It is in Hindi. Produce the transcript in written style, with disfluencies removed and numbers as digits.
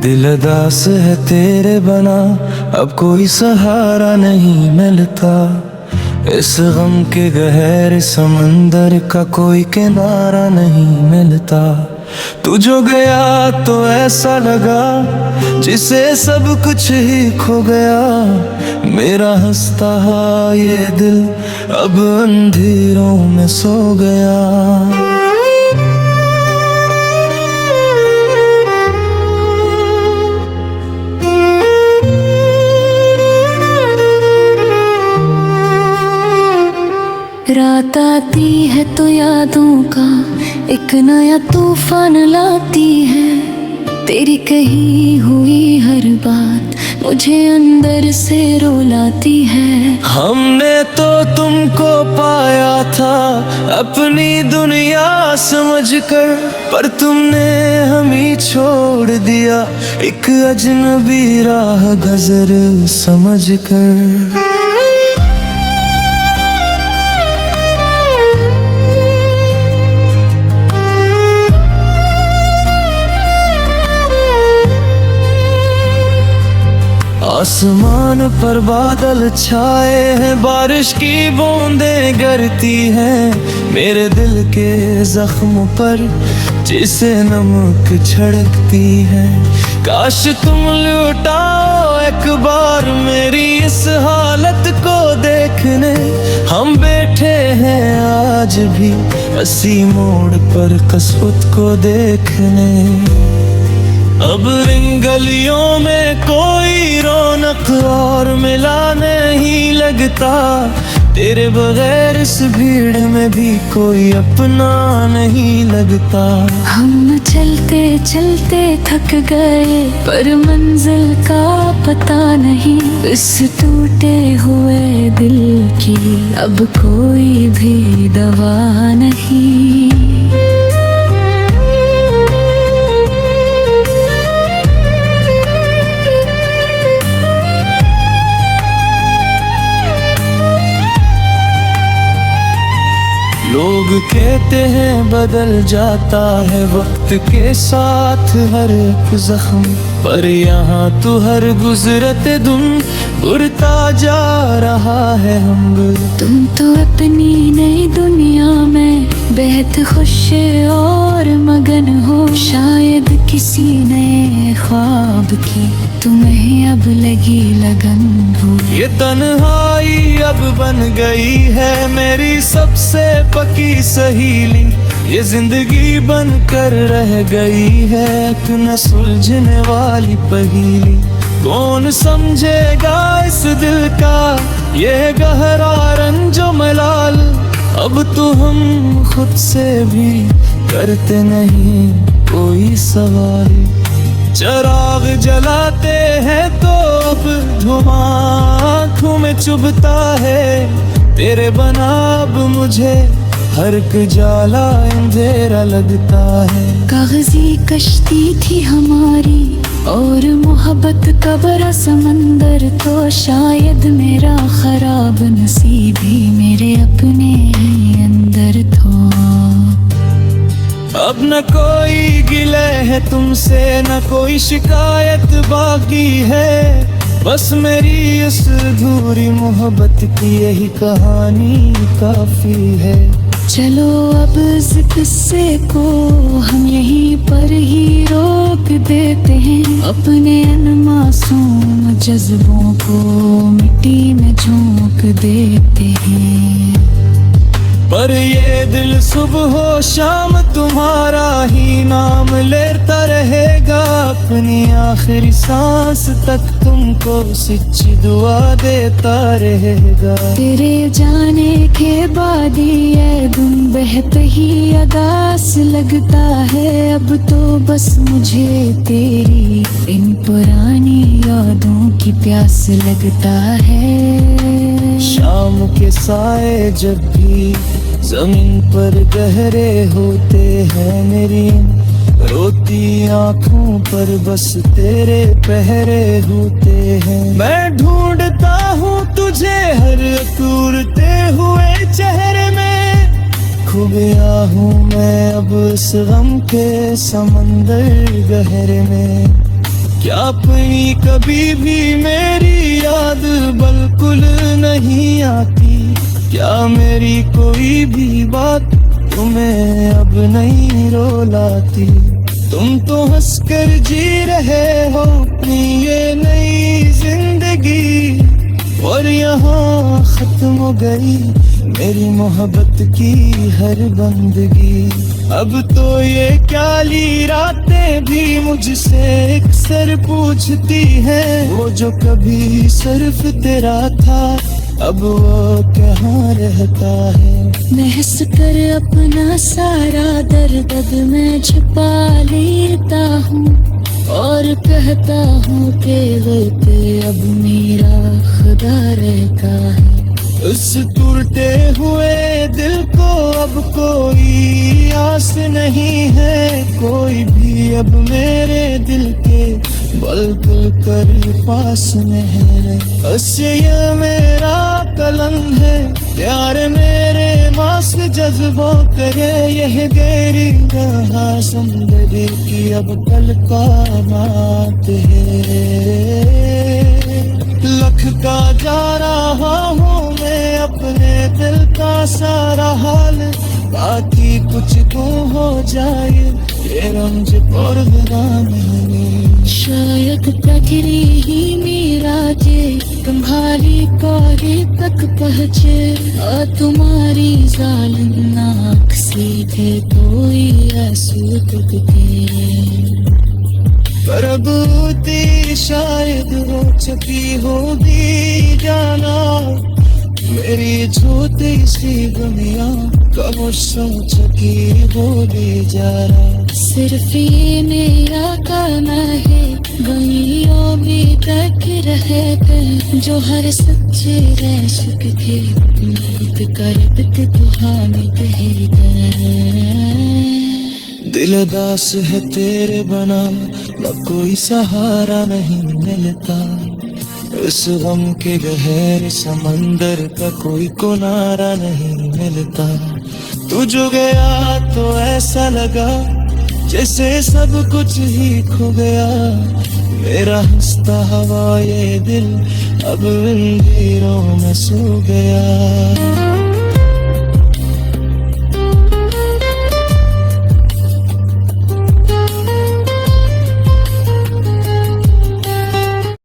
दिल उदास है तेरे बना, अब कोई सहारा नहीं मिलता। इस गम के गहरे समंदर का कोई किनारा नहीं मिलता। तू जो गया तो ऐसा लगा जिसे सब कुछ ही खो गया। मेरा हंसता ये दिल अब अंधेरों में सो गया। रात आती है तो यादों का एक नया तूफान लाती है। तेरी कही हुई हर बात मुझे अंदर से रुलाती है। हमने तो तुमको पाया था अपनी दुनिया समझकर, पर तुमने हमें छोड़ दिया एक अजनबी राह गुजर समझकर। आसमान पर बादल छाए हैं, बारिश की बूंदें गिरती हैं मेरे दिल के जख्म पर जिसे नमक छिड़कती है। काश तुम लुटाओ एक बार मेरी इस हालत को देखने। हम बैठे हैं आज भी इसी मोड़ पर कसूत को देखने। अब इन गलियों में कोई रौनक और मिला नहीं लगता। तेरे बगैर इस भीड़ में भी कोई अपना नहीं लगता। हम चलते चलते थक गए पर मंजिल का पता नहीं। इस टूटे हुए दिल की अब कोई भी दवा नहीं। लोग कहते हैं बदल जाता है वक्त के साथ हर एक जख्म, पर यहाँ तो हर गुजरते दिन उड़ता जा रहा है हम। तुम तो अपनी नई दुनिया में बेहद खुश और मगन हो। शायद किसी नए ख्वाब की तुम्हें अब लगी लगन हो। ये तन्हाई अब बन गई है मेरी सबसे पक्की सहेली। ये जिंदगी बन कर रह गई है एक न सुलझने वाली पहेली। कौन समझेगा इस दिल का ये गहरा रंजो मलाल। अब तो हम खुद से भी करते नहीं कोई सवाल। चिराग जलाते हैं तो अब धुआं आँखों में चुभता है। तेरे बना अब मुझे हर एक जाला अंधेरा लगता है। कागजी कश्ती थी हमारी और मोहब्बत का बड़ा समंदर, तो शायद मेरा खराब नसीब ही मेरे अपने ही अंदर था। अब न कोई गिले है तुमसे न कोई शिकायत बाकी है। बस मेरी इस अधूरी मोहब्बत की यही कहानी काफी है। चलो अब इस किस्से को हम यहीं पर ही रोक देते हैं। अपने अनमासूम जज्बों को मिट्टी में झोंक देते हैं। पर ये दिल सुबह हो शाम तुम्हारा ही नाम लेता रहेगा। अपनी आखिरी सांस तक तुमको सच्ची दुआ देता रहेगा। तेरे जाने के बाद ये दिन बेहद ही अदास लगता है। अब तो बस मुझे तेरी इन पुरानी यादों की प्यास लगता है। शाम के साए जब भी जमीन पर गहरे होते हैं मेरी रोती आंखों पर बस तेरे पहरे होते हैं। मैं ढूंढता हूँ तुझे हर टूटते हुए चेहरे में, खो गया हूँ मैं अब इस गम के समंदर गहरे में। क्या अपनी कभी भी मेरी याद बिल्कुल नहीं आती, क्या मेरी कोई भी बात तुम्हें अब नहीं रुलाती। तुम तो हंसकर जी रहे हो अपनी ये नई जिंदगी, और यहाँ खत्म हो गई मेरी मोहब्बत की हर बंदगी। अब तो ये काली रातें भी मुझसे एक सर पूछती हैं, वो जो कभी सिर्फ तेरा था अब वो कहाँ रहता है। मैं हंस कर अपना सारा दर्द मैं छुपा लेता हूँ, और कहता हूँ कि वक्त अब मेरा खुदा रहता है। उस टूटे हुए दिल को अब कोई आस नहीं है, कोई भी अब मेरे दिल के बल कर पास नहीं है। बस ये मेरा कलम है, प्यार मेरे मास जज्बों करे यह गहरी रहा समुंदर की अब कल का बात है। लख का जा रहा हूँ मैं अपने दिल का सारा हाल, बाकी कुछ तो हो जाए ये रमज और में। शायद तकरी ही मेरा जे तुम्हारी कौरे तक पहुँचे, और तुम्हारी जालिम आँख सीधे कोई आंसू टूटते। पर अब तेरी शायद हो चुकी होगी जाना, मेरी झूठी सी दुनिया कब सोच की होगी जरा। सिर्फ ये मेरा काम है गलियों में तक रहते, जो हर सच्चे रश्क थे करते तुहामिद है। दिल दास है तेरे बना न कोई सहारा नहीं मिलता, इस गम के गहरे समंदर का कोई किनारा नहीं मिलता। तू जो गया तो ऐसा लगा जैसे सब कुछ ही खो गया, मेरा हंसता हवा ये दिल अब अंधेरों में सो गया।